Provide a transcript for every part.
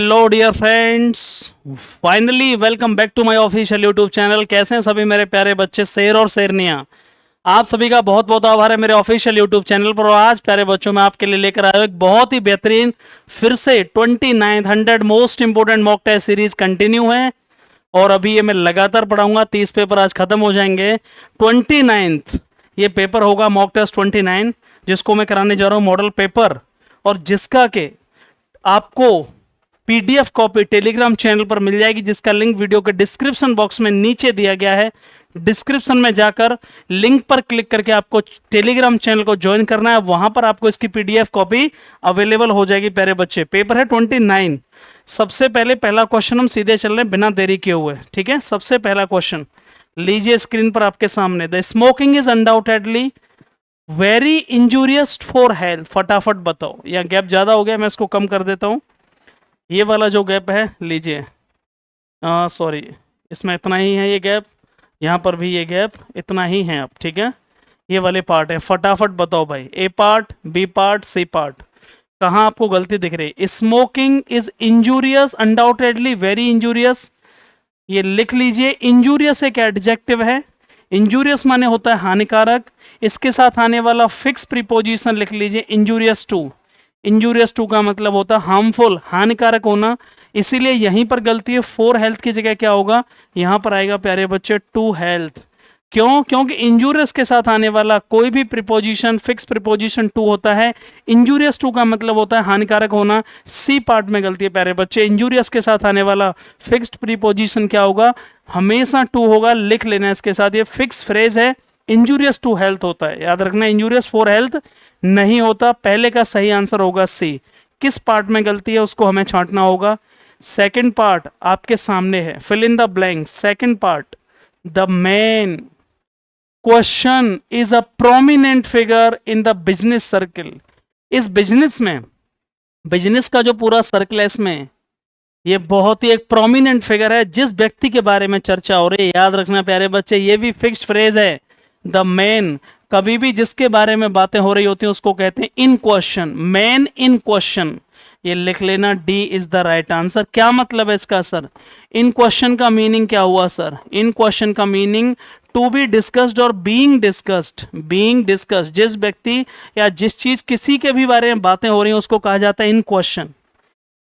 Hello dear friends, finally welcome back to my official YouTube channel. कैसे हैं सभी मेरे प्यारे बच्चे, शेर और शेरनियां। आप सभी का बहुत बहुत आभार है मेरे ऑफिशियल यूट्यूब चैनल पर। और आज प्यारे बच्चों मैं आपके लिए लेकर आया हूं एक बहुत ही बेहतरीन, फिर से 2900 most important mock test series continue है। और अभी ये मैं लगातार पढ़ाऊंगा। 30 पेपर आज खत्म हो जाएंगे। 29th ये पेपर होगा मॉक टेस्ट 29, जिसको मैं कराने जा रहा हूं मॉडल पेपर, और जिसका के आपको पीडीएफ कॉपी टेलीग्राम चैनल पर मिल जाएगी, जिसका लिंक वीडियो के डिस्क्रिप्शन बॉक्स में नीचे दिया गया है। डिस्क्रिप्शन में जाकर लिंक पर क्लिक करके आपको टेलीग्राम चैनल को ज्वाइन करना है। वहां पर आपको इसकी पीडीएफ कॉपी अवेलेबल हो जाएगी। प्यारे बच्चे, पेपर है 29। सबसे पहले पहला क्वेश्चन हम सीधे चल रहे हैं बिना देरी किए हुए। ठीक है, सबसे पहला क्वेश्चन लीजिए स्क्रीन पर आपके सामने। The smoking is undoubtedly very injurious for health. फटाफट बताओ। यहाँ गैप ज्यादा हो गया, मैं इसको कम कर देता हूं। ये वाला जो गैप है लीजिए, सॉरी, इसमें इतना ही है ये गैप, यहाँ पर भी ये गैप इतना ही है। अब ठीक है, ये वाले पार्ट है। फटाफट बताओ भाई, A part, B part, C part, कहाँ आपको गलती दिख रही है? Smoking is injurious, undoubtedly very injurious, ये लिख लीजिए। इंजूरियस एक एडजेक्टिव है। इंजूरियस माने होता है हानिकारक। इसके साथ आने वाला फिक्स प्रीपोजिशन लिख लीजिए, इंजूरियस टू। इंजूरियस टू का मतलब होता है हार्मफुल, हानिकारक होना। इसीलिए यहीं पर गलती है। फॉर हेल्थ की जगह क्या होगा? यहां पर आएगा प्यारे बच्चे टू हेल्थ। क्यों? क्योंकि इंजूरियस के साथ आने वाला कोई भी प्रीपोजिशन फिक्स प्रीपोजिशन टू होता है। इंजूरियस टू का मतलब होता है हानिकारक होना। सी पार्ट में गलती है प्यारे बच्चे। इंजूरियस के साथ आने वाला फिक्स्ड प्रीपोजिशन क्या होगा? हमेशा टू होगा। लिख लेना इसके साथ, ये फिक्स फ्रेज है। इंजूरियस टू हेल्थ होता है, याद रखना। इंजूरियस फॉर हेल्थ नहीं होता। पहले का सही आंसर होगा सी। किस पार्ट में गलती है उसको हमें छांटना होगा। सेकंड पार्ट आपके सामने है, fill in the blank. Second part, the man question is a prominent figure in the business circle. इस बिजनेस में, बिजनेस का जो पूरा सर्कल है इसमें, ये बहुत ही एक प्रोमिनेंट फिगर है। जिस व्यक्ति के बारे में चर्चा हो रही है, याद रखना प्यारे बच्चे, ये भी फिक्स्ड फ्रेज है। द मैन, कभी भी जिसके बारे में बातें हो रही होती हैं उसको कहते हैं इन क्वेश्चन, मैन इन क्वेश्चन। ये लिख लेना, D is the right answer. क्या मतलब है इसका सर? इन क्वेश्चन का मीनिंग क्या हुआ सर? इन क्वेश्चन का मीनिंग टू बी डिस्कस्ड और बीइंग डिस्कस्ड। बीइंग डिस्कस्ड, जिस व्यक्ति या जिस चीज किसी के भी बारे में बातें हो रही हैं उसको कहा जाता है इन क्वेश्चन।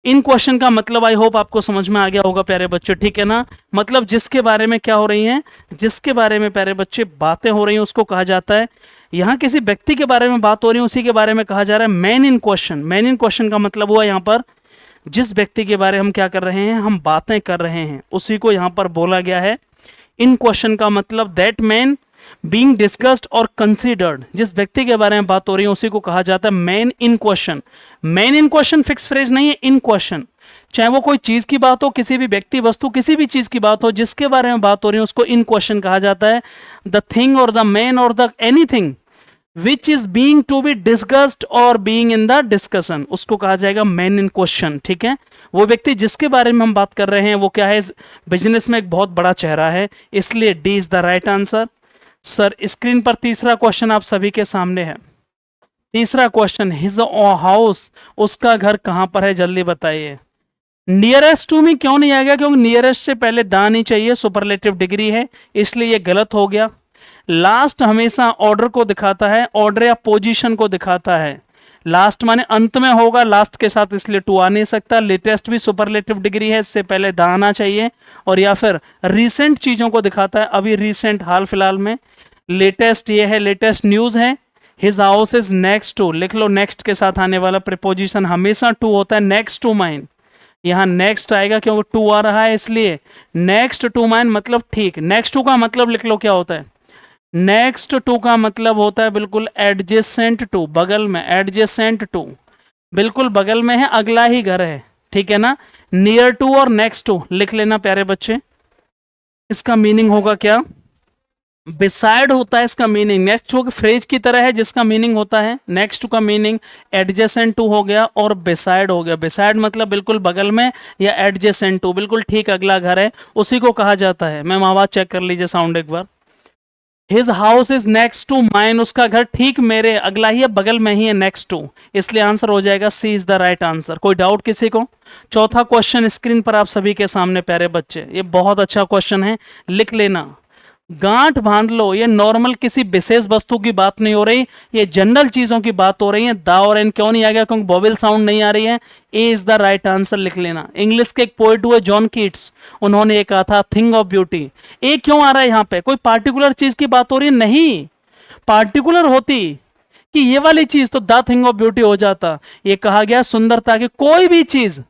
इन क्वेश्चन का मतलब आई होप आपको समझ में आ गया होगा प्यारे बच्चे, ठीक है ना। मतलब जिसके बारे में क्या हो रही हैं, जिसके बारे में प्यारे बच्चे बातें हो रही हैं उसको कहा जाता है। यहां किसी व्यक्ति के बारे में बात हो रही है, उसी के बारे में कहा जा रहा है man in question. Man in question का मतलब हुआ यहां पर जिस व्यक्ति के बारे में हम क्या कर रहे हैं, हम बातें कर रहे हैं, उसी को यहां पर बोला गया है इन क्वेश्चन का मतलब दैट मैन बीइंग डिस्कस्ड और कंसीडर्ड। जिस व्यक्ति के बारे में बात हो रही है उसी को कहा जाता है man in question. Man in question fix phrase नहीं है, इन क्वेश्चन। चाहे वो कोई चीज की बात हो, किसी भी व्यक्ति वस्तु किसी भी चीज की बात हो, जिसके बारे में बात हो रही है उसको इन क्वेश्चन कहा जाता है। द थिंग और द मैन और the anything which is being to be discussed और बीइंग इन द डिस्कशन, उसको कहा जाएगा मैन इन क्वेश्चन। ठीक है, वो व्यक्ति जिसके बारे में हम बात कर रहे हैं वो क्या है? इस बिजनेस में एक बहुत बड़ा चेहरा है, इसलिए D is the right answer. Sir screen पर तीसरा क्वेश्चन आप सभी के सामने है। तीसरा क्वेश्चन, हिज हाउस, उसका घर कहां पर है, जल्दी बताइए। नियरेस्ट टू मी क्यों नहीं आ गया? क्योंकि नियरेस्ट से पहले दा नहीं चाहिए, सुपरलेटिव डिग्री है, इसलिए यह गलत हो गया। लास्ट हमेशा ऑर्डर को दिखाता है, ऑर्डर या पोजीशन को दिखाता है। लास्ट माने अंत में होगा, लास्ट के साथ, इसलिए टू आ नहीं सकता। लेटेस्ट भी सुपरलेटिव डिग्री है, इससे पहले दा आना चाहिए। और या फिर रिसेंट चीजों को दिखाता है, अभी रिसेंट, हाल फिलहाल में। लेटेस्ट ये है, लेटेस्ट न्यूज है। His house is next to, लिख लो। नेक्स्ट के साथ आने वाला प्रीपोजिशन हमेशा टू होता है। नेक्स्ट टू माइन, यहां नेक्स्ट आएगा क्योंकि टू आ रहा है, इसलिए नेक्स्ट टू माइन मतलब ठीक। नेक्स्ट टू का मतलब लिख लो क्या होता है? नेक्स्ट टू का मतलब होता है बिल्कुल एडजेसेंट टू, बगल में। एडजेसेंट टू बिल्कुल बगल में है, अगला ही घर है, ठीक है ना। नियर टू और नेक्स्ट टू लिख लेना प्यारे बच्चे। इसका मीनिंग होगा क्या? बिसाइड होता है इसका मीनिंग। नेक्स्ट टू फ्रेज की तरह है जिसका मीनिंग होता है। नेक्स्ट टू का मीनिंग एडजेसेंट टू हो गया और बिसाइड हो गया। बिसाइड मतलब बिल्कुल बगल में, या एडजेसेंट टू बिल्कुल ठीक अगला घर है, उसी को कहा जाता है। मैम आवाज चेक कर लीजिए, साउंड एक बार। His house is next to mine, उसका घर ठीक मेरे अगला ही है, बगल में ही है, नेक्स्ट टू, इसलिए आंसर हो जाएगा सी इज द राइट आंसर। कोई डाउट किसी को? चौथा क्वेश्चन स्क्रीन पर आप सभी के सामने प्यारे बच्चे, ये बहुत अच्छा क्वेश्चन है, लिख लेना, गांठ बांध लो, ये नॉर्मल किसी विशेष वस्तु की बात नहीं हो रही, ये जनरल चीजों की बात हो रही है। दा और एन क्यों नहीं आ गया? क्योंकि वोवेल साउंड नहीं आ रही है। ए इज द राइट आंसर लिख लेना। इंग्लिश के एक पोएट हुए जॉन कीट्स, उन्होंने ये कहा था थिंग ऑफ ब्यूटी। ए क्यों आ रहा है यहाँ पे? कोई पार्टिकुलर चीज की बात हो रही है? नहीं, पार्टिकुलर होती कि ये वाली चीज तो द थिंग ऑफ ब्यूटी हो जाता। ये कहा गया सुंदरता की कोई भी चीज,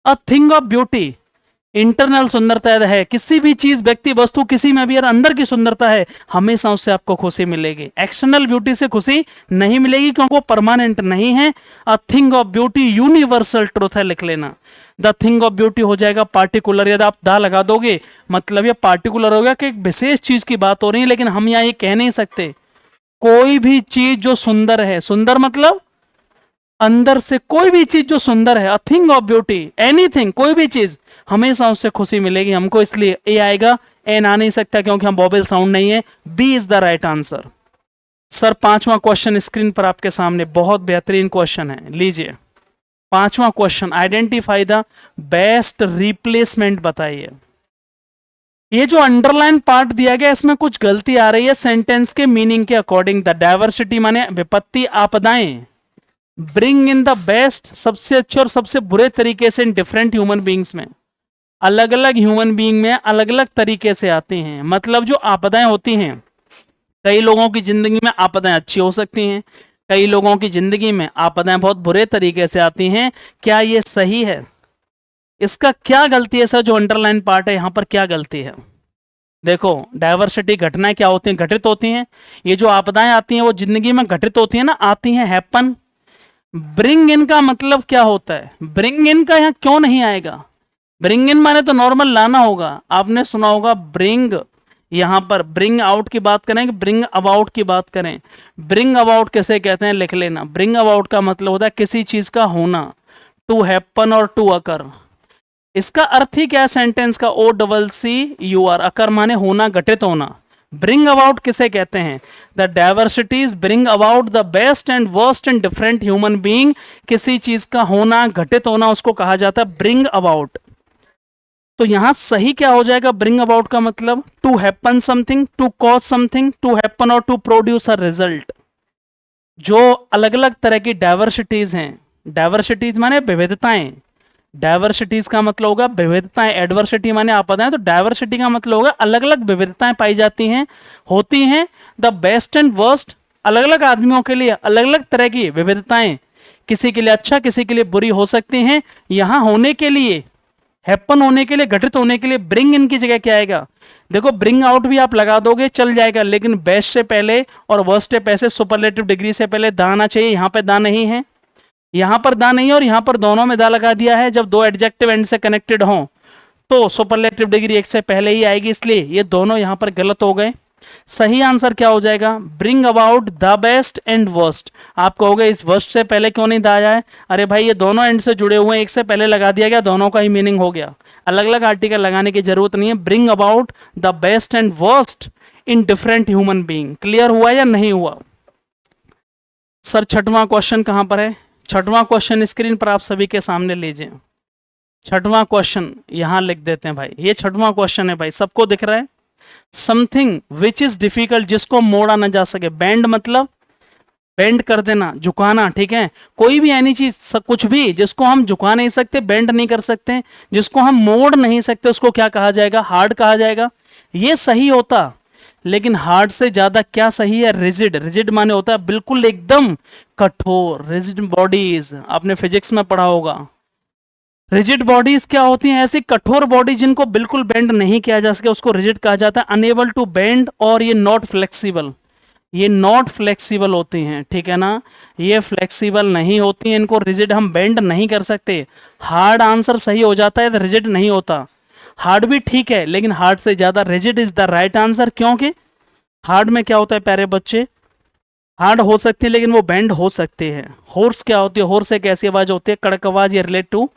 a thing of beauty, internal सुंदरता है, किसी भी चीज, व्यक्ति, वस्तु, किसी में भी अगर अंदर की सुंदरता है, हमेशा उससे आपको खुशी मिलेगी। एक्सटर्नल ब्यूटी से खुशी नहीं मिलेगी क्योंकि वो परमानेंट नहीं है। A thing of beauty universal truth है, लिख लेना। द थिंग ऑफ ब्यूटी हो जाएगा पार्टिकुलर, यदि आप दा लगा दोगे मतलब ये पार्टिकुलर हो गया कि एक विशेष चीज की बात हो रही है, लेकिन हम यहां ये कह नहीं सकते कोई भी चीज जो सुंदर है, सुंदर मतलब अंदर से कोई भी चीज जो सुंदर है, a thing of beauty, anything, कोई भी चीज, हमेशा उससे खुशी मिलेगी हमको, इसलिए ए आएगा। एन आ नहीं सकता क्योंकि हम वोवेल साउंड नहीं है। B is the right answer. Sir पांचवा क्वेश्चन स्क्रीन पर आपके सामने, बहुत बेहतरीन क्वेश्चन है, लीजिए पांचवा question, identify the best replacement बताइए। ये जो अंडरलाइन पार्ट दिया गया इसमें कुछ गलती आ रही है सेंटेंस के मीनिंग के अकॉर्डिंग। द डाइवर्सिटी माने विपत्ति, आपदाएं, ब्रिंग इन द बेस्ट सबसे अच्छे और सबसे बुरे तरीके से इन डिफरेंट ह्यूमन बींग्स में, अलग अलग ह्यूमन बींग में अलग अलग तरीके से आती हैं। मतलब जो आपदाएं होती हैं, कई लोगों की जिंदगी में आपदाएं अच्छी हो सकती हैं, कई लोगों की जिंदगी में आपदाएं बहुत बुरे तरीके से आती हैं। क्या ये सही है? इसका क्या गलती है सर? जो अंडरलाइन पार्ट है यहां पर क्या गलती है? देखो, डाइवर्सिटी घटनाएं क्या होती हैं? घटित होती हैं। ये जो आपदाएं आती हैं वो जिंदगी में घटित होती है ना, आती हैं, हैपन। ब्रिंग इन का मतलब क्या होता है? ब्रिंग इन का यहां क्यों नहीं आएगा? ब्रिंग इन माने तो नॉर्मल लाना होगा, आपने सुना होगा ब्रिंग, यहां पर ब्रिंग आउट की बात करें कि ब्रिंग अबाउट की बात करें। ब्रिंग अबाउट किसे कहते हैं? लिख लेना। ब्रिंग अबाउट का मतलब होता है किसी चीज का होना, टू हैपन और टू अकर। इसका अर्थ ही क्या है सेंटेंस का? O double C U R, occur माने होना, घटित होना। ब्रिंग अबाउट किसे कहते हैं? The diversities bring about the best and worst and different human being, किसी चीज का होना, घटित होना, उसको कहा जाता है ब्रिंग अबाउट। तो यहां सही क्या हो जाएगा? ब्रिंग अबाउट का मतलब to happen something, to cause something, to happen और टू प्रोड्यूस अ रिजल्ट। जो अलग अलग तरह की डाइवर्सिटीज हैं, डाइवर्सिटीज माने विविधताएं, डाइवर्सिटीज का मतलब होगा विविधताएं, एडवर्सिटी माने आपदाएं, तो डाइवर्सिटी का मतलब होगा अलग अलग विविधताएं पाई जाती हैं, होती हैं। द बेस्ट एंड वर्स्ट, अलग अलग आदमियों के लिए अलग अलग तरह की विविधताएं, किसी के लिए अच्छा किसी के लिए बुरी हो सकती हैं। यहां होने के लिए, हैपन होने के लिए, घटित होने के लिए ब्रिंग इन की जगह क्या आएगा? देखो, ब्रिंग आउट भी आप लगा दोगे चल जाएगा, लेकिन बेस्ट से पहले और वर्स्ट से पहले, सुपरलेटिव डिग्री से पहले दा आना चाहिए। यहां पे दा नहीं है, यहां पर दा नहीं है और यहां पर दोनों में दा लगा दिया है। जब दो एडजेक्टिव एंड से कनेक्टेड हों तो सुपरलेटिव डिग्री एक से पहले ही आएगी, इसलिए ये दोनों यहां पर गलत हो गए। सही आंसर क्या हो जाएगा? Bring about the best and worst. आप कहोगे इस वर्स्ट से पहले क्यों नहीं दा आया है? अरे भाई, ये दोनों एंड से जुड़े हुए हैं, एक से पहले लगा दिया गया, दोनों का ही मीनिंग हो गया, अलग अलग आर्टिकल लगाने की जरूरत नहीं है। Bring about the best and worst in different human being. Clear हुआ या नहीं हुआ? सर छठवां क्वेश्चन कहां पर है? छठवां क्वेश्चन स्क्रीन पर आप सभी के सामने लीजिए। छठवां क्वेश्चन यहां लिख देते हैं भाई, ये छठवां क्वेश्चन है भाई, सबको दिख रहा है? समथिंग विच इज डिफिकल्ट, जिसको मोड़ा ना जा सके। बेंड मतलब बेंड कर देना, झुकाना, ठीक है। कोई भी एनी चीज, कुछ भी जिसको हम झुका नहीं सकते, बेंड नहीं कर सकते, जिसको हम मोड़ नहीं सकते, उसको क्या कहा जाएगा? हार्ड कहा जाएगा। ये सही होता, लेकिन हार्ड से ज्यादा क्या सही है? रिजिड। रिजिड माने होता है बिल्कुल एकदम कठोर। रिजिड बॉडीज आपने फिजिक्स में पढ़ा होगा। रिजिड बॉडीज क्या होती हैं? ऐसी कठोर बॉडी जिनको बिल्कुल बेंड नहीं किया जा सके, उसको रिजिड कहा जाता है। अनेबल टू बेंड, और ये नॉट फ्लेक्सिबल, ये नॉट फ्लेक्सिबल होती हैं, ठीक है ना, ये फ्लेक्सिबल नहीं होती हैं, इनको रिजिड हम बेंड नहीं कर सकते। हार्ड आंसर सही हो जाता है, रिजिड नहीं होता। हार्ड भी ठीक है, लेकिन हार्ड से ज्यादा rigid is the right answer. क्योंकि हार्ड में क्या होता है प्यारे बच्चे? हार्ड हो सकती है लेकिन वो बेंड हो सकते हैं। होर्स क्या होती है? होर्स एक ऐसी आवाज होती है, कड़क आवाज। ये रिलेट टू,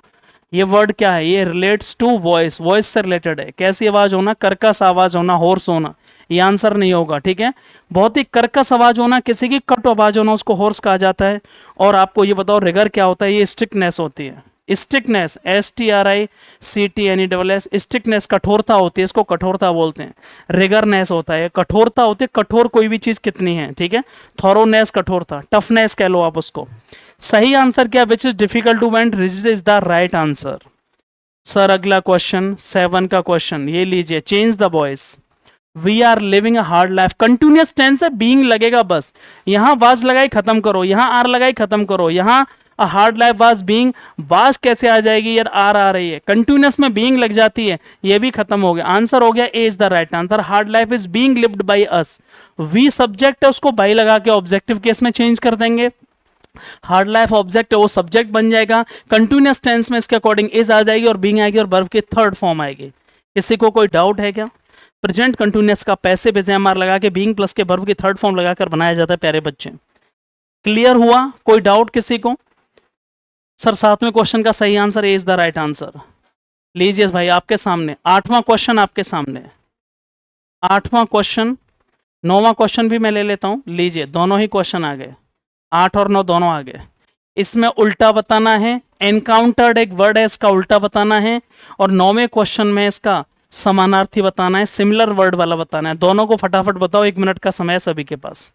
ये वर्ड क्या है? ये रिलेट्स टू वॉइस, वॉइस से रिलेटेड है। कैसी आवाज होना? कर्कश आवाज होना, होर्स होना। ये आंसर नहीं होगा, ठीक है। बहुत ही कर्कश आवाज होना, किसी की कट आवाज होना, उसको होर्स कहा जाता है। और आपको ये बताओ रिगर क्या होता है, ये स्टिकनेस होती है। स्टिकनेस, STRICTNESS, स्टिकनेस कठोरता होती है, इसको कठोरता बोलते हैं। रिगरनेस होता है, कठोरता होती है, कठोर कोई भी चीज कितनी है, ठीक है। थोरोनेस कठोरता, टफनेस कह लो आप उसको। सही आंसर क्या, which is difficult to bend, rigid is the right answer. Sir अगला क्वेश्चन 7 का क्वेश्चन ये लीजिए, change the voice. We are living a hard life, continuous tense है, बीइंग लगेगा बस, यहां वाज लगाई खत्म करो, यहां आर लगाई खत्म करो, यहां अ hard life was being, was कैसे आ जाएगी यार, आर आ रही है, कंटिन्यूअस में बीइंग लग जाती है, ये भी खत्म हो गया। आंसर हो गया A is the right answer, hard life is being lived by us. We subject है, उसको बाई लगा के ऑब्जेक्टिव केस में चेंज कर देंगे। हार्ड लाइफ ऑब्जेक्ट है, वो सब्जेक्ट बन जाएगा। कंटिन्यूअस टेंस में इसके अकॉर्डिंग इज आ जाएगी और बीइंग आएगी और वर्ब की थर्ड फॉर्म आएगी। किसी को कोई डाउट है क्या? प्रेजेंट कंटिन्यूअस का पैसे पे एमआर लगा के बीइंग प्लस के वर्ब की थर्ड फॉर्म लगाकर बनाया जाता है प्यारे बच्चे। क्लियर हुआ? कोई डाउट किसी को? सर 7वें क्वेश्चन का सही answer is the right answer. लीजिए भाई आपके सामने 8वां क्वेश्चन, आपके सामने 8वां क्वेश्चन। 9वां क्वेश्चन भी मैं ले लेता हूं, लीजिए दोनों ही क्वेश्चन आ गए, 8 और 9 दोनों आ गए। इसमें उल्टा बताना है, एनकाउंटर्ड एक वर्ड है, इसका उल्टा बताना है। और 9वें क्वेश्चन में इसका समानार्थी बताना है, सिमिलर वर्ड वाला बताना है। दोनों को फटाफट बताओ, 1 मिनट का समय है सभी के पास।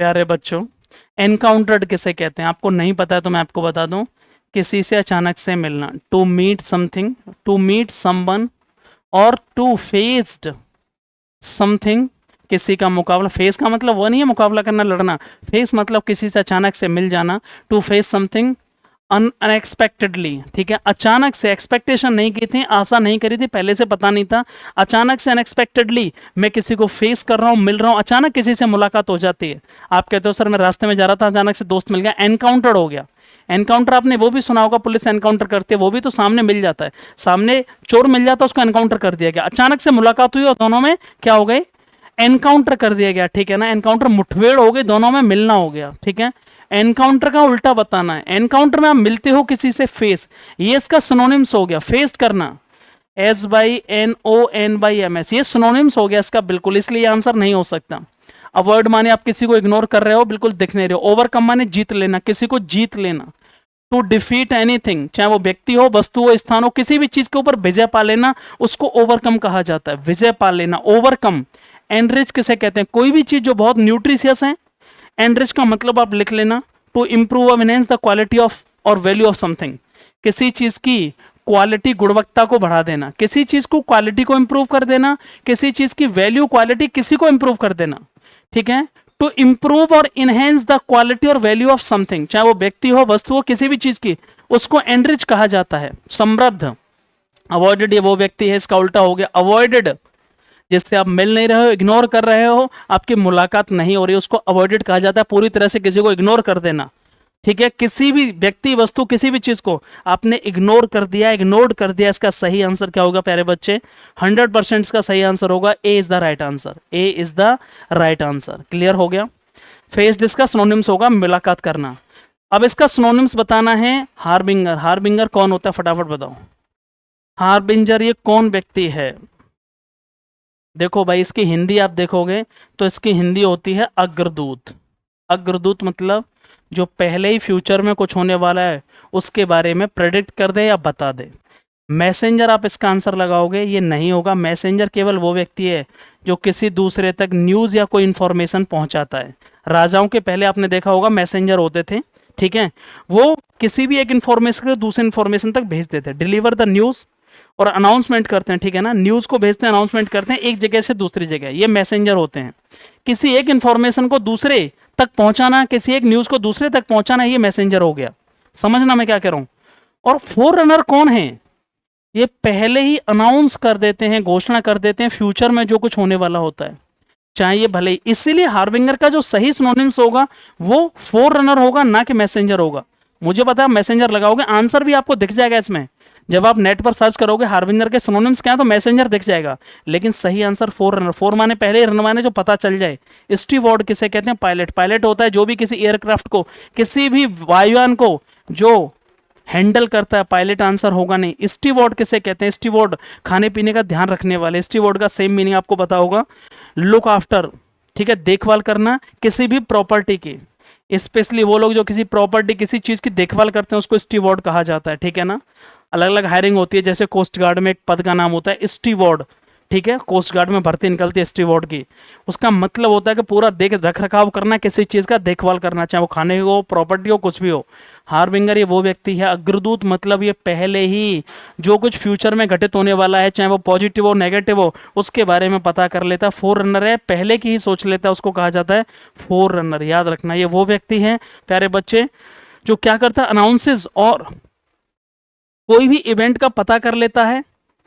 प्यारे बच्चों, एनकाउंटर्ड किसे कहते हैं आपको नहीं पता है तो मैं आपको बता दूं, किसी से अचानक से मिलना, to meet something, to meet someone, और टू फेस्ड समथिंग, किसी का मुकाबला। फेस का मतलब वो नहीं है मुकाबला करना, लड़ना। फेस मतलब किसी से अचानक से मिल जाना, टू फेस समथिंग अनएक्सपेक्टेडली, ठीक है। अचानक से, एक्सपेक्टेशन नहीं की थी, आशा नहीं करी थी, पहले से पता नहीं था, अचानक से अनएक्सपेक्टेडली मैं किसी को फेस कर रहा हूं, मिल रहा हूं, अचानक किसी से मुलाकात हो जाती है। आप कहते हो सर मैं रास्ते में जा रहा था, अचानक से दोस्त मिल गया, एनकाउंटर हो गया। एनकाउंटर आपने वो भी सुना होगा, पुलिस एनकाउंटर करती है, वो भी तो सामने मिल जाता है, सामने चोर मिल जाता है, उसको एनकाउंटर कर दिया गया। अचानक से मुलाकात हुई और दोनों में क्या हो गई, एनकाउंटर कर दिया गया, ठीक है ना। एनकाउंटर मुठभेड़ हो गई, दोनों में मिलना हो गया, ठीक है। एनकाउंटर का उल्टा बताना है, एनकाउंटर में आप मिलते हो किसी से, फेस, ये इसका सिनोनिम्स हो गया, फेस्ट करना, SYNONYMS, ये सिनोनिम्स हो गया इसका बिल्कुल, इसलिए आंसर नहीं हो सकता। अवॉइड माने आप किसी को इग्नोर कर रहे हो, बिल्कुल दिख नहीं रहे हो। ओवरकम माने जीत लेना, किसी को जीत लेना। टू डिफीट एनीथिंग, चाहे वो व्यक्ति हो, वस्तु हो, स्थान हो, किसी भी चीज के ऊपर विजय पा लेना, उसको ओवरकम कहा जाता है, विजय पा लेना, ओवरकम। एनरिच किसे कहते हैं, कोई भी चीज जो बहुत न्यूट्रिशियस है, एनरिच का मतलब आप लिख लेना, टू इंप्रूव और एनहेंस द क्वालिटी ऑफ और वैल्यू ऑफ समथिंग, किसी चीज की क्वालिटी, गुणवत्ता को बढ़ा देना, किसी चीज को क्वालिटी को इंप्रूव कर देना, किसी चीज की वैल्यू, क्वालिटी, किसी को इंप्रूव कर देना, ठीक है। टू इंप्रूव और इनहेंस द क्वालिटी और वैल्यू ऑफ समथिंग, चाहे वो व्यक्ति हो, वस्तु हो, किसी भी चीज की, उसको एनरिच कहा जाता है, समृद्ध। अवॉइडेड, ये वो व्यक्ति है, इसका उल्टा हो गया अवॉइडेड, जिससे आप मिल नहीं रहे हो, इग्नोर कर रहे हो, आपकी मुलाकात नहीं हो रही, उसको अवॉइडेड कहा जाता है। पूरी तरह से किसी को इग्नोर कर देना, ठीक है। किसी भी व्यक्ति, वस्तु, किसी भी चीज को आपने इग्नोर कर दिया, इग्नोर्ड कर दिया, इसका सही आंसर क्या होगा प्यारे बच्चे? 100% इसका सही आंसर होगा A is the right answer, A is the right answer. Clear हो गया? फेस्ड इसका सिनोनिम्स होगा मुलाकात करना। अब इसका सिनोनिम्स बताना है, हार्बिंगर। हार्बिंगर कौन होता है फटाफट बताओ। हार्बिंजर ये कौन व्यक्ति है? देखो भाई, इसकी हिंदी आप देखोगे तो इसकी हिंदी होती है अग्रदूत। अग्रदूत मतलब जो पहले ही फ्यूचर में कुछ होने वाला है उसके बारे में प्रेडिक्ट कर दे या बता दे। मैसेंजर आप इसका आंसर लगाओगे, ये नहीं होगा। मैसेंजर केवल वो व्यक्ति है जो किसी दूसरे तक न्यूज़ या कोई इंफॉर्मेशन पहुंचाता है। राजाओं के पहले आपने देखा होगा मैसेंजर होते थे, ठीक है। वो किसी भी एक इंफॉर्मेशन को दूसरे इंफॉर्मेशन तक भेज देते, डिलीवर द न्यूज़, और अनाउंसमेंट करते हैं, ठीक है ना। न्यूज़ को भेजते हैं, अनाउंसमेंट करते हैं एक जगह से दूसरी जगह, ये मैसेंजर होते हैं। किसी एक इंफॉर्मेशन को दूसरे तक पहुंचाना, किसी एक न्यूज़ को दूसरे तक पहुंचाना, ये मैसेंजर हो गया। समझना मैं क्या कह रहा हूं। और फोर रनर कौन है? ये पहले ही अनाउंस कर देते हैं, घोषणा कर देते हैं फ्यूचर में जो कुछ होने वाला होता है, चाहे ये भले ही। इसीलिए हार्बिंगर का जो सही सिनोनिम्स होगा वो फोर रनर होगा, ना कि मैसेंजर होगा। मुझे पता है मैसेंजर लगाओगे, आंसर भी आपको दिख जाएगा इसमें। जब आप नेट पर सर्च करोगे हार्बिंजर के सिनोनिम्स क्या है तो मैसेंजर दिख जाएगा, लेकिन सही आंसर फोर रनर। फोर माने पहले, रन माने जो पता चल जाए। स्टीवर्ड किसे कहते हैं? पायलट। पायलट होता है जो भी किसी एयरक्राफ्ट को, किसी भी वायुयान को जो हैंडल करता है, पायलट आंसर होगा नहीं। स्टीवर्ड किसे कहते हैं? स्टीवर्ड खाने पीने का ध्यान रखने वाले। स्टीवर्ड का सेम मीनिंग आपको पता होगा, लुक आफ्टर, ठीक है, देखभाल करना किसी भी प्रॉपर्टी की। स्पेशली वो लोग जो किसी प्रॉपर्टी, किसी चीज की देखभाल करते हैं उसको स्टीवर्ड कहा जाता है, ठीक है ना। अलग अलग हायरिंग होती है, जैसे कोस्ट गार्ड में एक पद का नाम होता है स्टीवर्ड, ठीक है, कोस्ट गार्ड में भर्ती निकलती है स्टीवर्ड की। उसका मतलब होता है कि पूरा देख रख रखाव करना, किसी चीज का देखभाल करना, चाहे वो खाने हो, प्रॉपर्टी हो, कुछ भी हो। हार्बिंगर ये वो व्यक्ति है। अग्रदूत मतलब ये पहले ही जो कुछ फ्यूचर में घटित होने वाला है, चाहे वो पॉजिटिव हो नेगेटिव हो, उसके बारे में पता कर लेता है। फोर रनर है, पहले की ही सोच लेता है, उसको कहा जाता है फोर रनर। याद रखना, ये वो व्यक्ति है प्यारे बच्चे जो क्या करता है, अनाउंसेस और कोई भी इवेंट का पता कर लेता है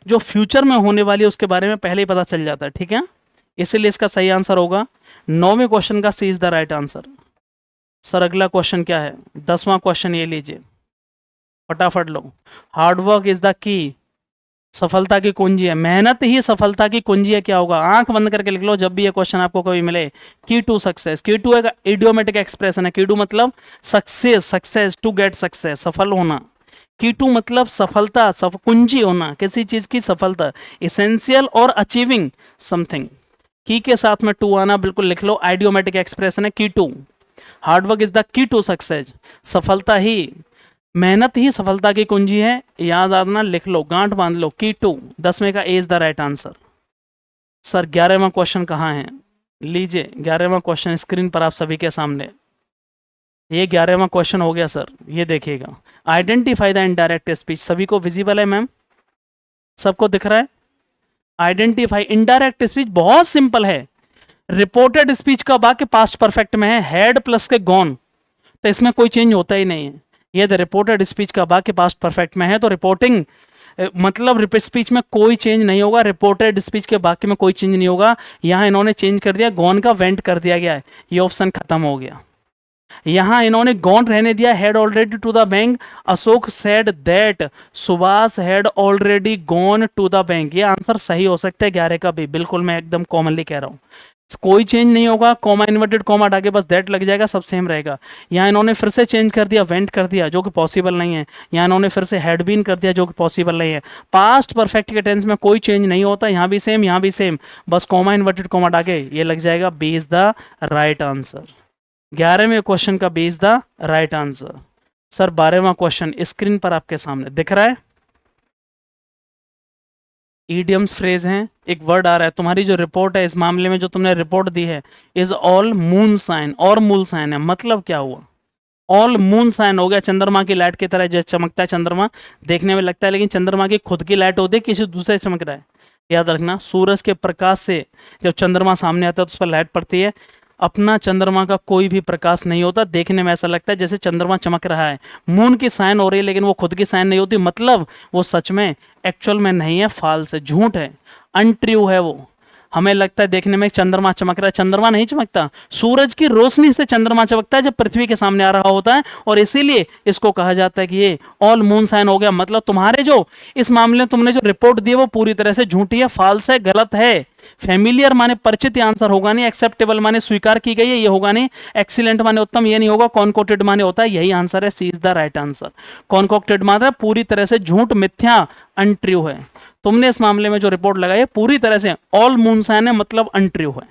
जो फ्यूचर में होने वाली है, उसके बारे में पहले ही पता चल जाता है, ठीक है। इसीलिए इसका सही आंसर होगा 9वें क्वेश्चन का C is the right answer. Sir अगला क्वेश्चन क्या है? 10वां क्वेश्चन ये लीजिए, फटाफट लो। हार्डवर्क इज द की, सफलता की कुंजी है। मेहनत ही सफलता की कुंजी है। क्या होगा? आंख बंद करके लिख लो जब भी ये क्वेश्चन आपको कभी मिले। Key to success. Key to एक इडियोमेटिक एक्सप्रेशन है। की टू मतलब success, success to get success, सफल होना। की टू मतलब सफलता, कुंजी होना, किसी चीज की सफलता, इसेंशियल और अचीविंग समथिंग। की के साथ में टू आना बिल्कुल लिख लो, आइडियोमेटिक एक्सप्रेशन है key to. Hard work is the key to success. सफलता ही, मेहनत ही सफलता की कुंजी है। याद आना, लिख लो, गांठ बांध लो, की टू। 10वें का A is the right answer. Sir 11वां क्वेश्चन कहाँ है? लीजिए 11वां क्वेश्चन स्क्रीन पर आप सभी के सामने। ये 11वां क्वेश्चन हो गया सर, ये देखिएगा। Identify the indirect speech. सभी को विजिबल है मैम? सबको दिख रहा है? आइडेंटिफाई इनडायरेक्ट स्पीच बहुत सिंपल है। रिपोर्टेड स्पीच का वाक्य पास्ट परफेक्ट में है, हैड प्लस के गॉन, तो इसमें कोई चेंज होता ही नहीं है। ये द रिपोर्टेड स्पीच का वाक्य पास्ट परफेक्ट में है, तो रिपोर्टिंग मतलब रिपीट स्पीच में कोई चेंज नहीं होगा। रिपोर्टेड स्पीच के वाक्य में कोई चेंज नहीं होगा। यहां इन्होंने चेंज कर दिया, गॉन का वेंट कर दिया गया है, ये ऑप्शन खत्म हो गया। यहां इन्होंने गॉन रहने दिया, had already to the bank. Ashok said that Subhash had already gone to the bank. ये आंसर सही हो सकता है 11 का भी, बिल्कुल मैं एकदम कॉमनली कह रहा हूं। कोई चेंज नहीं होगा, कॉमा इन्वर्टेड कॉमा हटा के बस दैट लग जाएगा, सब सेम रहेगा। यहाँ इन्होंने फिर से चेंज कर दिया, वेंट कर दिया, जो कि पॉसिबल नहीं है। यहाँ इन्होंने फिर से हैड बीन कर दिया, जो कि पॉसिबल नहीं है। पास्ट परफेक्ट के टेंस में कोई चेंज नहीं होता, यहाँ भी सेम, यहाँ भी सेम, बस कॉमा इन्वर्टेड कॉमा हटा के ये लग जाएगा B is the right answer. 11वें क्वेश्चन का B is the right answer. Sir 12वां क्वेश्चन स्क्रीन पर आपके सामने दिख रहा है। ईडियम्स फ्रेज हैं, एक वर्ड आ रहा है। तुम्हारी जो रिपोर्ट है इस मामले में, जो तुमने रिपोर्ट दी है, इज ऑल मून साइन, और मूल साइन है, मतलब क्या हुआ? ऑल मून साइन हो गया, चंद्रमा की लाइट की तरह जैसे चमकता है चंद्रमा, देखने में लगता है, लेकिन चंद्रमा की खुद की लाइट होती है, किसी दूसरे से चमक रहा है। याद रखना, सूरज के प्रकाश से जब चंद्रमा सामने आता है तो उस पर लाइट पड़ती है। अपना चंद्रमा का कोई भी प्रकाश नहीं होता, देखने में ऐसा लगता है जैसे चंद्रमा चमक रहा है। मून की साइन हो रही है, लेकिन वो खुद की साइन नहीं होती, मतलब वो सच में एक्चुअल में नहीं है, फाल्स है, झूठ है, अनट्रू है वो। हमें लगता है देखने में चंद्रमा चमक रहा है, चंद्रमा नहीं चमकता। सूरज की रोशनी से चंद्रमा चमकता है जब पृथ्वी के सामने आ रहा होता है, और इसीलिए इसको कहा जाता है कि ये ऑल मून साइन हो गया। मतलब तुम्हारे जो इस मामले में तुमने जो रिपोर्ट दी है वो पूरी तरह से झूठी है, फाल्स है, गलत है। फेमिलियर माने परिचित आंसर होगा नहीं, एक्सेप्टेबल माने स्वीकार की गई है ये होगा नहीं, एक्सीलेंट माने उत्तम ये नहीं होगा, कॉन्कोटेड माने होता है, यही आंसर है, सी इज द राइट आंसर। कॉन्कोटेड माने पूरी तरह से झूठ, मिथ्या, अनट्रू है। तुमने इस मामले में जो रिपोर्ट लगाई है पूरी तरह से ऑल मून साइन है, मतलब अनट्रू है,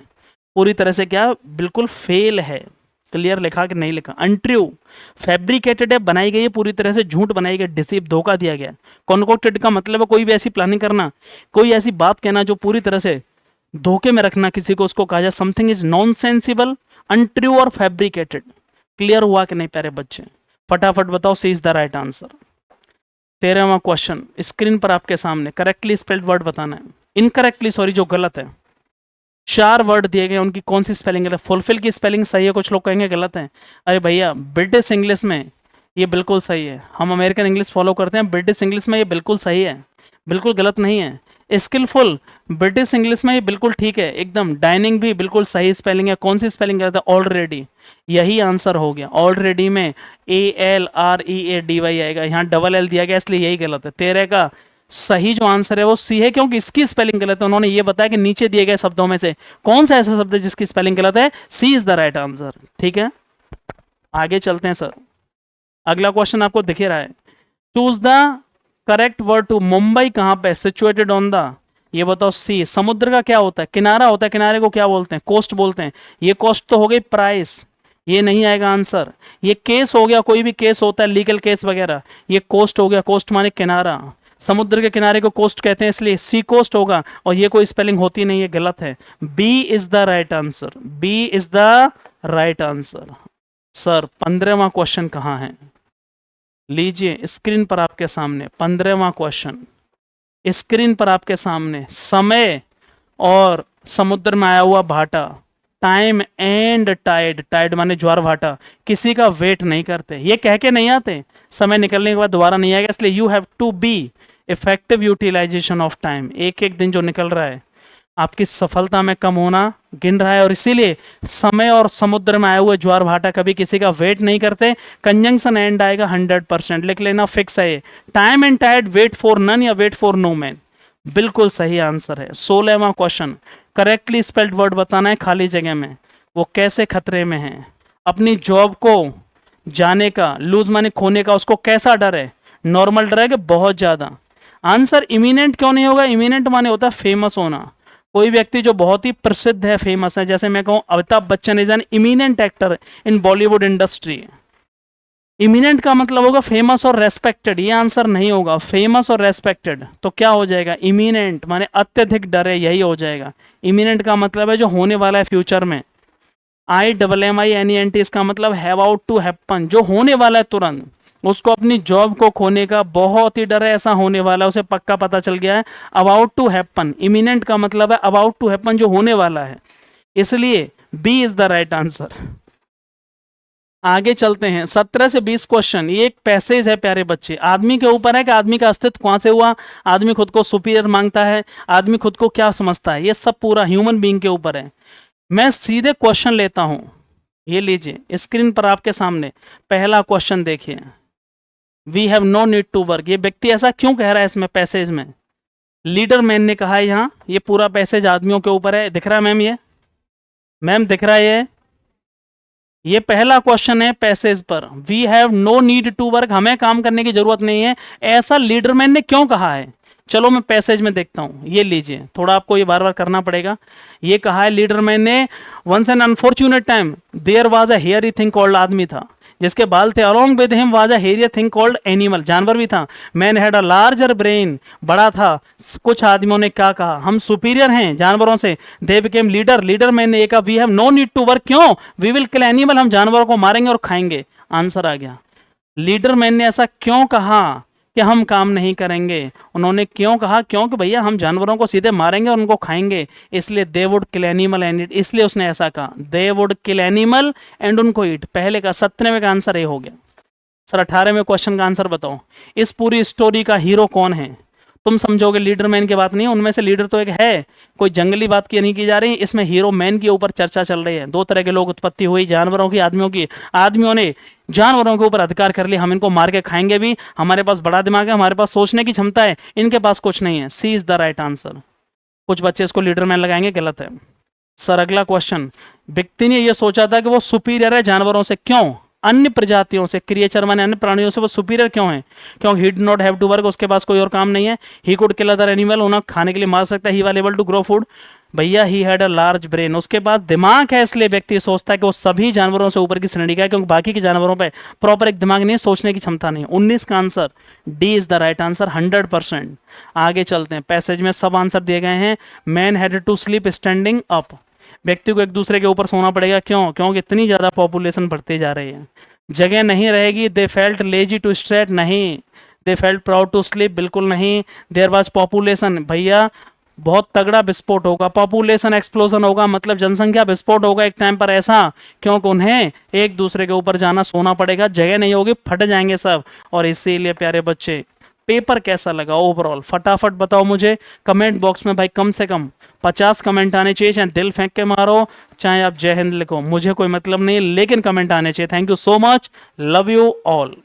पूरी तरह से क्या, बिल्कुल फेल है। क्लियर लिखा कि नहीं लिखा? अनट्रू, फैब्रिकेटेड है, बनाई गई है, पूरी तरह से झूठ बनाई गई, डिसीव, धोखा दिया गया। कॉन्कोटेड का मतलब है कोई भी ऐसी प्लानिंग करना, कोई ऐसी बात कहना जो पूरी तरह से धोखे में रखना किसी को, उसको कहा जाए समथिंग इज नॉनसेंसिबल, अनट्रू और फैब्रिकेटेड। क्लियर हुआ कि नहीं प्यारे बच्चे? फटाफट बताओ, C is the right answer. 13वां क्वेश्चन स्क्रीन पर आपके सामने, करेक्टली स्पेल्ड वर्ड बताना है, इनकरेक्टली सॉरी जो गलत है। 4 वर्ड दिए गए, उनकी कौन सी स्पेलिंग गलत? फुलफिल की स्पेलिंग सही है, कुछ लोग कहेंगे गलत है। अरे भैया ब्रिटिश इंग्लिश में ये बिल्कुल सही है, हम अमेरिकन इंग्लिश फॉलो करते हैं, ब्रिटिश इंग्लिश में ये बिल्कुल सही है, बिल्कुल गलत नहीं है। स्किलफुल ब्रिटिश इंग्लिश में ये बिल्कुल ठीक है एकदम। डाइनिंग भी बिल्कुल सही स्पेलिंग है। कौन सी स्पेलिंग करता है? ऑलरेडी। यही आंसर हो गया। ऑलरेडी में ALREADY आएगा, यहाँ डबल एल दिया गया इसलिए यही गलत है। तेरे का सही जो आंसर है वो सी है, क्योंकि इसकी स्पेलिंग गलत है। उन्होंने ये बताया कि नीचे दिए गए शब्दों में से कौन सा ऐसा शब्द है जिसकी स्पेलिंग गलत है। सी इज द राइट आंसर। ठीक है, आगे चलते हैं सर। अगला क्वेश्चन आपको दिख ही रहा है। Choose the correct word to Mumbai कहां पे सिचुएटेड ऑन द, ये बताओ। सी, समुद्र का क्या होता है? किनारा होता है। किनारे को क्या बोलते हैं? कोस्ट बोलते हैं। ये कोस्ट तो हो गई प्राइस, ये नहीं आएगा आंसर। ये केस हो गया, कोई भी केस होता है लीगल केस वगैरह, ये कोस्ट हो गया। कोस्ट माने किनारा। समुद्र के किनारे को कोस्ट कहते हैं, इसलिए सी कोस्ट होगा। और ये कोई स्पेलिंग होती नहीं है, गलत है। B is the right answer. B is the right answer. Sir 15वां क्वेश्चन कहां है? लीजिए स्क्रीन पर आपके सामने 15वां क्वेश्चन स्क्रीन पर आपके सामने। समय और समुद्र में आया हुआ भाटा, टाइम एंड टाइड, टाइड माने ज्वार भाटा, किसी का वेट नहीं करते। ये कह के नहीं आते समय निकलने के बाद दोबारा नहीं आएगा, इसलिए you have to be effective utilization of time. एक एक दिन जो निकल रहा है आपकी सफलता में कम होना गिन रहा है, और इसीलिए समय और समुद्र में आए हुए ज्वार भाटा कभी किसी का वेट नहीं करते। कंजंक्शन एंड आएगा 100%, लिख लेना, फिक्स है ये। Time and tide wait for none या वेट फॉर नो मैन, बिल्कुल सही आंसर है। 16वां क्वेश्चन, करेक्टली स्पेल्ड वर्ड बताना है खाली जगह में। वो कैसे खतरे में है? अपनी जॉब को जाने का, लूज माने खोने का, उसको कैसा डर है? नॉर्मल डर है कि बहुत ज्यादा? आंसर इमिनेंट क्यों नहीं होगा? इमिनेंट माने होता है फेमस होना। कोई व्यक्ति जो बहुत ही प्रसिद्ध है, फेमस है, जैसे मैं कहूं Amitabh Bachchan is an eminent actor in Bollywood industry. Eminent का मतलब होगा फेमस और रेस्पेक्टेड, ये आंसर नहीं होगा। फेमस और रेस्पेक्टेड तो क्या हो जाएगा? इमिनेंट माने अत्यधिक डर है, यही हो जाएगा। इमिनेंट का मतलब है जो होने वाला है फ्यूचर में। IMMINENT इसका मतलब हैव आउट टू हैपन, जो होने वाला है तुरंत। उसको अपनी जॉब को खोने का बहुत ही डर है, ऐसा होने वाला है, उसे पक्का पता चल गया है। अबाउट टू हैपन, इमिनेंट का मतलब है अबाउट टू हैपन, जो होने वाला है, इसलिए B is the right answer. आगे चलते हैं। 17 से 20 क्वेश्चन। ये एक पैसेज है प्यारे बच्चे, आदमी के ऊपर है कि आदमी का अस्तित्व कहां से हुआ, आदमी खुद को सुपीरियर मांगता है, आदमी खुद को क्या समझता है, ये सब पूरा ह्यूमन बीइंग के ऊपर है। मैं सीधे क्वेश्चन लेता हूं, ये लीजिए स्क्रीन पर आपके सामने पहला क्वेश्चन देखिए। We have no need to work, ये व्यक्ति ऐसा क्यों कह रहा है इसमें पैसेज में? लीडर मैन ने कहा है यहाँ, ये पूरा पैसेज आदमियों के ऊपर है। दिख रहा है मैम? ये मैम दिख रहा है? ये पहला क्वेश्चन है पैसेज पर। We have no need to work, हमें काम करने की जरूरत नहीं है, ऐसा लीडरमैन ने क्यों कहा है? चलो मैं पैसेज में देखता हूं। ये लीजिए, थोड़ा आपको ये बार बार करना पड़ेगा। ये कहा है लीडरमैन ने, once an unfortunate time there was a hairy thing called, आदमी था जिसके बाल थे, along with him was a hairier thing called animal, जानवर भी था। Man had a larger brain, बड़ा था। कुछ आदमियों ने क्या कहा? हम सुपीरियर हैं जानवरों से। They became leader, leader man ने कहा we have no need to work, क्यों? वी विल किल एनिमल, हम जानवरों को मारेंगे और खाएंगे। आंसर आ गया। लीडर मैन ने ऐसा क्यों कहा कि हम काम नहीं करेंगे? उन्होंने क्यों कहा? क्योंकि भैया हम जानवरों को सीधे मारेंगे और उनको खाएंगे, इसलिए they would kill animal and it, इसलिए उसने ऐसा कहा। They would kill animal and उनको ईट। पहले का 17वें का आंसर ये हो गया। सर 18वें क्वेश्चन का आंसर बताओ। इस पूरी स्टोरी का हीरो कौन है? तुम समझोगे लीडर मैन की बात नहीं, उनमें से लीडर तो एक है, कोई जंगली बात की नहीं की जा रही, इसमें हीरो मैन के ऊपर चर्चा चल रही है। दो तरह के लोग उत्पत्ति हुई, जानवरों की, आदमियों की। आदमियों ने जानवरों के ऊपर अधिकार कर लिया, हम इनको मार के खाएंगे भी, हमारे पास बड़ा दिमाग है, हमारे पास सोचने की क्षमता है, इनके पास कुछ नहीं है। सी इज द राइट आंसर। कुछ बच्चे इसको लीडर मैन लगाएंगे, गलत है। सर अगला क्वेश्चन, व्यक्ति ने यह सोचा था कि वो सुपीरियर है जानवरों से, क्यों? अन्य प्रजातियों से, क्रिएचर माने अन्य प्राणियों से वो सुपीरियर क्यों है? क्योंकि he did not have to work, उसके पास कोई और काम नहीं है। He could kill other animal, उन्हें खाने के लिए मार सकता है। He was able to grow food, भैया he had a large brain, उसके पास दिमाग है, इसलिए व्यक्ति सोचता है कि वो सभी जानवरों से ऊपर की श्रेणी का है, क्योंकि बाकी के जानवरों पे प्रॉपर एक दिमाग नहीं, सोचने की क्षमता नहीं। 19 का answer D is the right answer 100%। आगे चलते हैं। पैसेज में सब आंसर दिए गए हैं। Man had to sleep standing up, व्यक्ति को एक दूसरे के ऊपर सोना पड़ेगा, क्यों? क्योंकि इतनी ज्यादा पॉपुलेशन बढ़ती जा रही है, जगह नहीं रहेगी। They felt lazy to straight, नहीं। They felt proud to sleep, बिल्कुल नहीं। देयर वाज पॉपुलेशन, भैया बहुत तगड़ा विस्फोट होगा, पॉपुलेशन एक्सप्लोजन होगा, मतलब जनसंख्या विस्फोट होगा एक टाइम पर ऐसा, क्योंकि उन्हें एक दूसरे के ऊपर जाना, सोना पड़ेगा, जगह नहीं होगी, फट जाएंगे सब। और इसीलिए प्यारे बच्चे पेपर कैसा लगा ओवरऑल, फटाफट बताओ मुझे कमेंट बॉक्स में भाई। कम से कम 50 कमेंट आने चाहिए, चाहे दिल फेंक के मारो, चाहे आप जय हिंद लिखो, मुझे कोई मतलब नहीं, लेकिन कमेंट आने चाहिए। Thank you so much, love you all.